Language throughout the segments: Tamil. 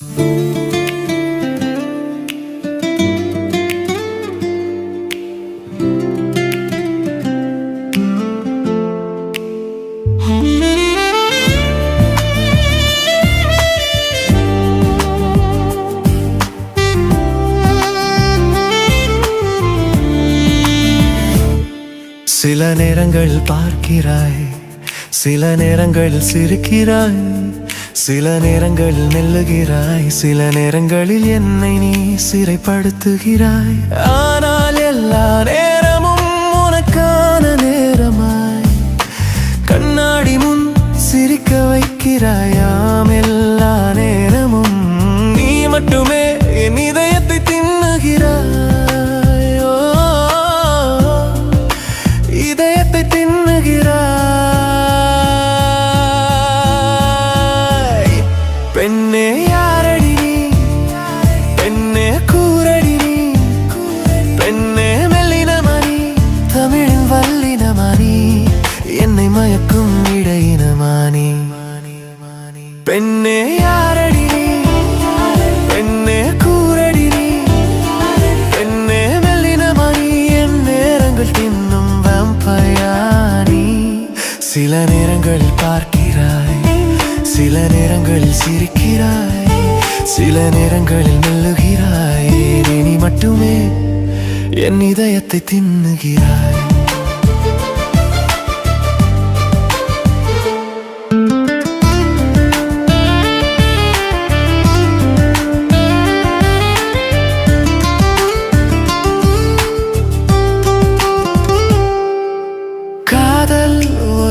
சில நேரங்கள் பார்க்கிறாய், சில நேரங்களில் சிரிக்கிறாய், சில நேரங்களில் மெல்லுகிறாய், சில நேரங்களில் என்னை நீ சிறைப்படுத்துகிறாய். ஆனால் எல்லா நேரமும் உனக்கான நேரமாய் கண்ணாடி முன் சிரிக்க வைக்கிறாயாம். எல்லா நேரமும் நீ மட்டுமே என் இதயத்தை தின்னுகிறாய். இதயத்தை தின்னுகிறாய். பெண்ணே யாரடி நீ, பெண்ணே கூரடி நீ, பெண்ணே மெல்லினமணி, தமிழின் வல்லினமணி, என்னை மயக்கும் இடையினமானி. பெண்ணே யாரடி நீ, பெண்ணே கூரடி நீ, பெண்ணே மெல்லினமணி, என் நேரங்கள் தின்னும் வம்பயானி. சில நேரங்களில் பார்க்கிறாய், சில நேரங்களில் சிரிக்கிறாய், சில நேரங்களில் மெல்லுகிறாய். நீ மட்டுமே என் இதயத்தை தின்னுகிறாய்.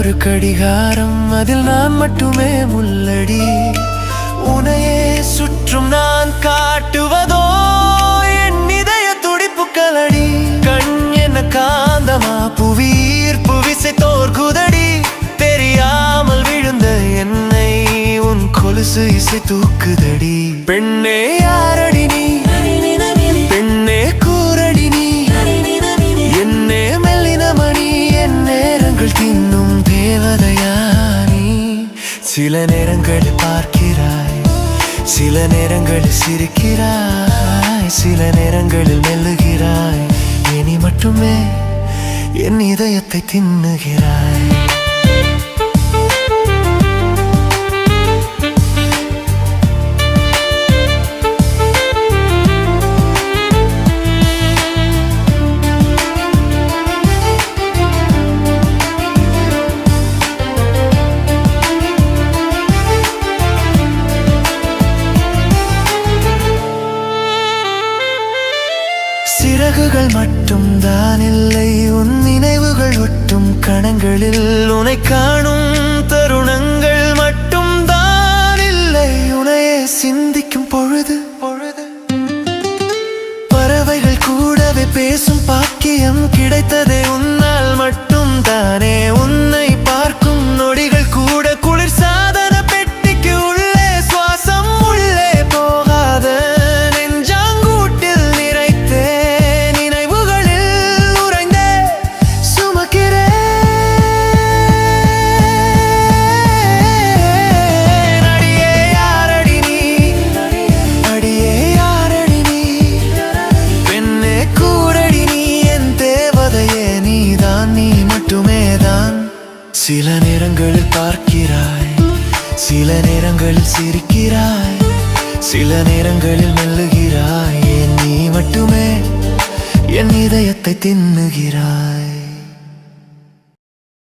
ஒரு கடிகாரம், அதில் நான் மட்டுமே முள்ளடி. உனையே சுற்றும் நான் காட்டுவதோ என் இதய துடிப்புக்களடி. கண் என்ன காந்தமா, புவியீர்ப்பு விசை தோற்குதடி. தெரியாமல் விழுந்த என்னை உன் கொலுசு இசை தூக்குதடி. பெண்ணே யாரடி நீ, பெண்ணே கூரடி நீ, என்னே மெல்லினமணி, என் நேரங்கள் தின்னும் தேவதையானி. சில நேரங்களில் பார்க்கிறாய், சில நேரங்களில் சிரிக்கிறாய், சில நேரங்களில் மெல்லுகிறாய். நீ மட்டுமே என் இதயத்தை தின்னுகிறாய். சிறகுகள் மட்டும் தான் இல்லை, உன் நினைவுகள் ஒட்டும் கணங்களில். உன்னை காணும் தருணங்கள் மட்டும் தான் இல்லை, உன்னையே சிந்திக்கும் பொழுது. பறவைகள் கூடவே பேசும் பாக்கியம் கிடைத்ததே உன்னால் மட்டும் தானே. உன்னை பார்க்கும் நொடிகள் கூட குளிர் சாதன பெட்டிக்கு உள்ளே, சுவாசம் உள்ளே போகாத சில நேரங்களில் பார்க்கிறாய், சில நேரங்களில் சிரிக்கிறாய், சில நேரங்களில் மெல்லுகிறாய். நீ மட்டுமே என் இதயத்தை தின்னுகிறாய்.